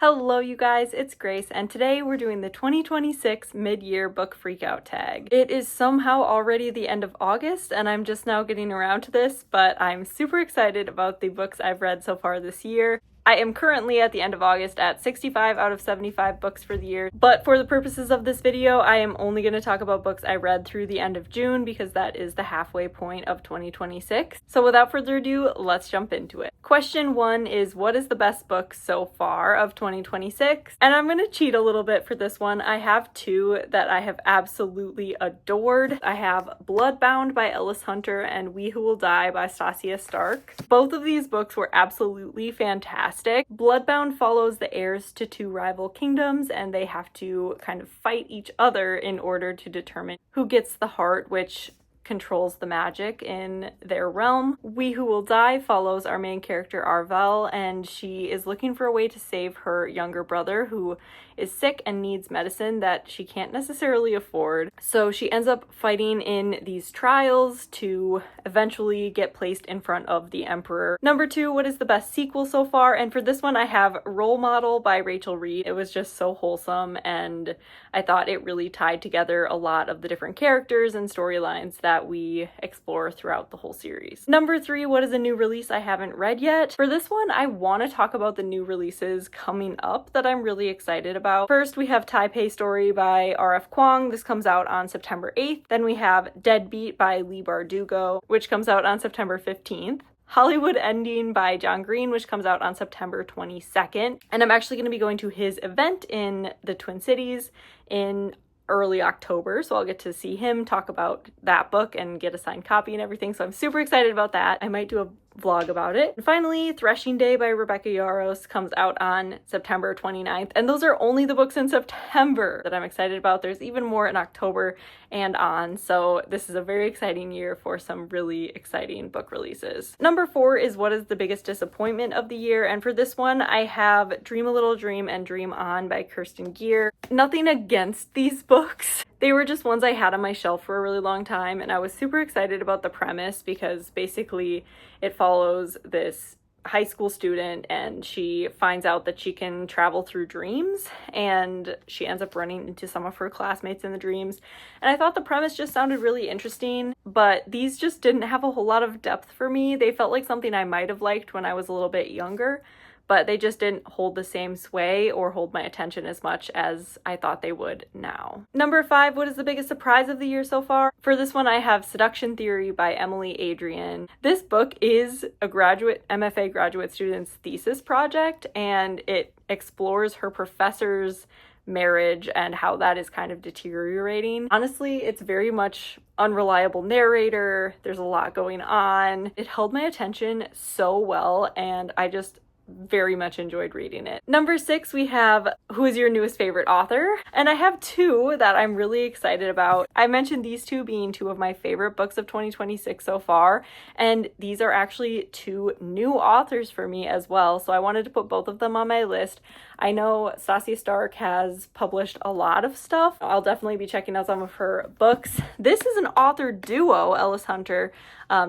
Hello you guys, it's Grace, and today we're doing the 2026 mid-year book freakout tag. It is somehow already the end of August, and I'm just now getting around to this, but I'm super excited about the books I've read so far this year. I am currently at the end of August at 65 out of 75 books for the year, but for the purposes of this video, I am only going to talk about books I read through the end of June because that is the halfway point of 2026. So without further ado, let's jump into it. Question 1 is, what is the best book so far of 2026? And I'm going to cheat a little bit for this one. I have two that I have absolutely adored. I have Bloodbound by Ellis Hunter and We Who Will Die by Stasia Stark. Both of these books were absolutely fantastic. Bloodbound follows the heirs to two rival kingdoms, and they have to kind of fight each other in order to determine who gets the heart, which controls the magic in their realm. We Who Will Die follows our main character Arvel, and she is looking for a way to save her younger brother who is sick and needs medicine that she can't necessarily afford. So she ends up fighting in these trials to eventually get placed in front of the Emperor. Number 2, what is the best sequel so far? And for this one, I have Role Model by Rachel Reed. It was just so wholesome, and I thought it really tied together a lot of the different characters and storylines that we explore throughout the whole series. Number 3, what is a new release I haven't read yet? For this one, I want to talk about the new releases coming up that I'm really excited about. First, we have Taipei Story by R.F. Kuang. This comes out on September 8th. Then we have Deadbeat by Leigh Bardugo, which comes out on September 15th. Hollywood Ending by John Green, which comes out on September 22nd. And I'm actually going to be going to his event in the Twin Cities in early October, so I'll get to see him talk about that book and get a signed copy and everything, so I'm super excited about that. I might do a vlog about it. And finally, Threshing Day by Rebecca Yarros comes out on September 29th, and those are only the books in September that I'm excited about. There's even more in October and on, so this is a very exciting year for some really exciting book releases. Number 4 is what is the biggest disappointment of the year, and for this one, I have Dream a Little Dream and Dream On by Kirsten Gier. Nothing against these books. They were just ones I had on my shelf for a really long time, and I was super excited about the premise because basically it follows this high school student and she finds out that she can travel through dreams, and she ends up running into some of her classmates in the dreams. And I thought the premise just sounded really interesting, but these just didn't have a whole lot of depth for me. They felt like something I might have liked when I was a little bit younger, but they just didn't hold the same sway or hold my attention as much as I thought they would now. Number 5, what is the biggest surprise of the year so far? For this one, I have Seduction Theory by Emily Adrian. This book is a MFA graduate student's thesis project, and it explores her professor's marriage and how that is kind of deteriorating. Honestly, it's very much unreliable narrator. There's a lot going on. It held my attention so well, and I just very much enjoyed reading it. Number 6, we have Who is Your Newest Favorite Author? And I have two that I'm really excited about. I mentioned these two being two of my favorite books of 2026 so far, and these are actually two new authors for me as well, so I wanted to put both of them on my list. I know Stasia Stark has published a lot of stuff. I'll definitely be checking out some of her books. This is an author duo, Ellis Hunter.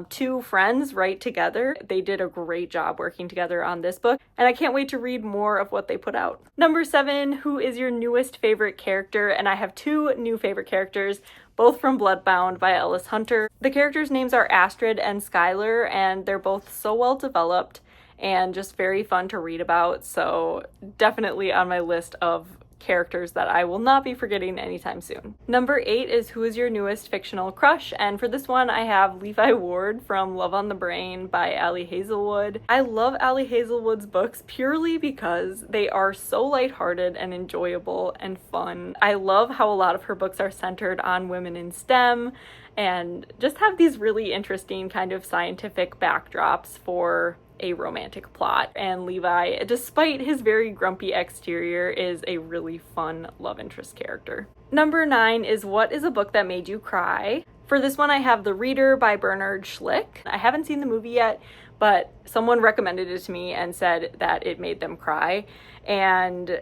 Two friends write together. They did a great job working together on this book, and I can't wait to read more of what they put out. Number 7, who is your newest favorite character? And I have two new favorite characters, both from Bloodbound by Ellis Hunter. The characters' names are Astrid and Skylar, and they're both so well developed and just very fun to read about, so definitely on my list of characters that I will not be forgetting anytime soon. Number 8 is Who is Your Newest Fictional Crush? And for this one, I have Levi Ward from Love on the Brain by Ali Hazelwood. I love Ali Hazelwood's books purely because they are so lighthearted and enjoyable and fun. I love how a lot of her books are centered on women in STEM and just have these really interesting kind of scientific backdrops for a romantic plot. And Levi, despite his very grumpy exterior, is a really fun love interest character. Number 9 is What is a Book That Made You Cry? For this one, I have The Reader by Bernard Schlick. I haven't seen the movie yet, but someone recommended it to me and said that it made them cry. And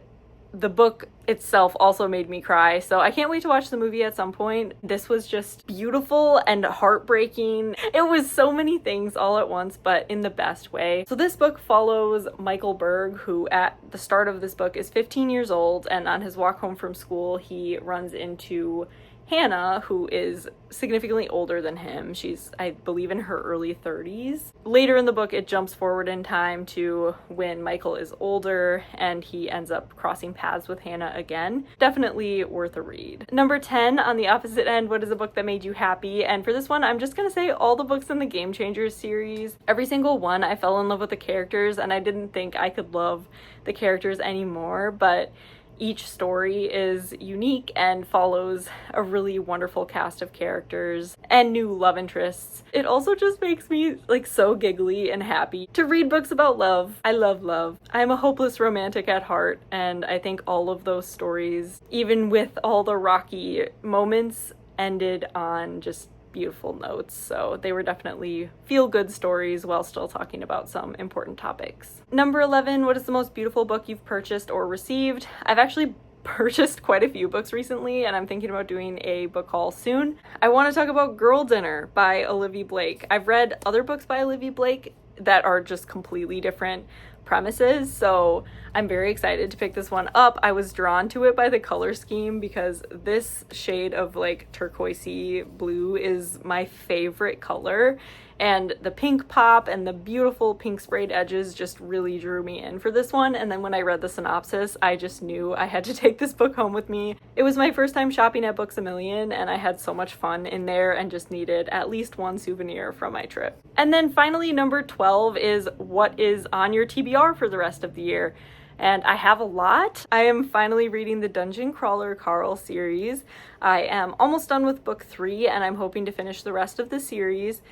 the book itself also made me cry, so I can't wait to watch the movie at some point. This was just beautiful and heartbreaking. It was so many things all at once, but in the best way. So this book follows Michael Berg, who at the start of this book is 15 years old, and on his walk home from school, he runs into Hannah, who is significantly older than him. She's, I believe, in her early 30s. Later in the book, it jumps forward in time to when Michael is older and he ends up crossing paths with Hannah again. Definitely worth a read. Number 10, on the opposite end, what is a book that made you happy? And for this one, I'm just gonna say all the books in the Game Changers series. Every single one, I fell in love with the characters, and I didn't think I could love the characters anymore, but each story is unique and follows a really wonderful cast of characters and new love interests. It also just makes me like so giggly and happy to read books about love. I love love. I'm a hopeless romantic at heart, and I think all of those stories, even with all the rocky moments, ended on just beautiful notes. So they were definitely feel-good stories while still talking about some important topics. Number 11, what is the most beautiful book you've purchased or received? I've actually purchased quite a few books recently, and I'm thinking about doing a book haul soon. I want to talk about Girl Dinner by Olivia Blake. I've read other books by Olivia Blake that are just completely different premises, so I'm very excited to pick this one up. I was drawn to it by the color scheme because this shade of like turquoisey blue is my favorite color, and the pink pop and the beautiful pink sprayed edges just really drew me in for this one. And then when I read the synopsis, I just knew I had to take this book home with me. It was my first time shopping at Books A Million, and I had so much fun in there and just needed at least one souvenir from my trip. And then finally, number 12 is what is on your TBR for the rest of the year. And I have a lot. I am finally reading the Dungeon Crawler Carl series. I am almost done with book 3, and I'm hoping to finish the rest of the series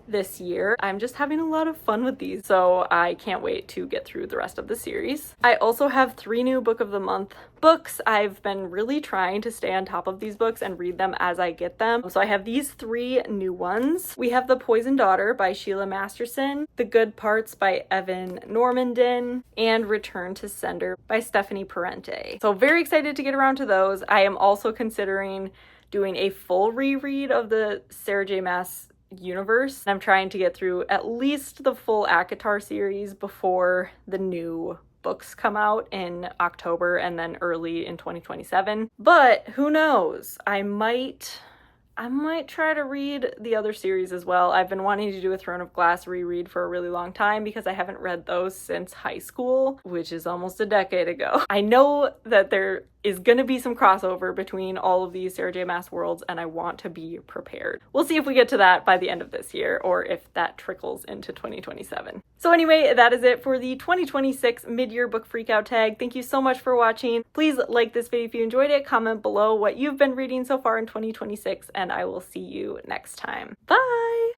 this year. I'm just having a lot of fun with these, so I can't wait to get through the rest of the series. I also have 3 new Book of the Month books. I've been really trying to stay on top of these books and read them as I get them. So I have these 3 new ones. We have The Poisoned Daughter by Sheila Masterson, The Good Parts by Evan Normandin, and Return to Sender by Stephanie Parente. So very excited to get around to those. I am also considering doing a full reread of the Sarah J. Maas universe. I'm trying to get through at least the full ACOTAR series before the new books come out in October and then early in 2027. But who knows? I might try to read the other series as well. I've been wanting to do a Throne of Glass reread for a really long time because I haven't read those since high school, which is almost a decade ago. I know that there is going to be some crossover between all of these Sarah J. Maas worlds, and I want to be prepared. We'll see if we get to that by the end of this year, or if that trickles into 2027. So anyway, that is it for the 2026 mid-year book freakout tag. Thank you so much for watching. Please like this video if you enjoyed it, comment below what you've been reading so far in 2026, and I will see you next time. Bye!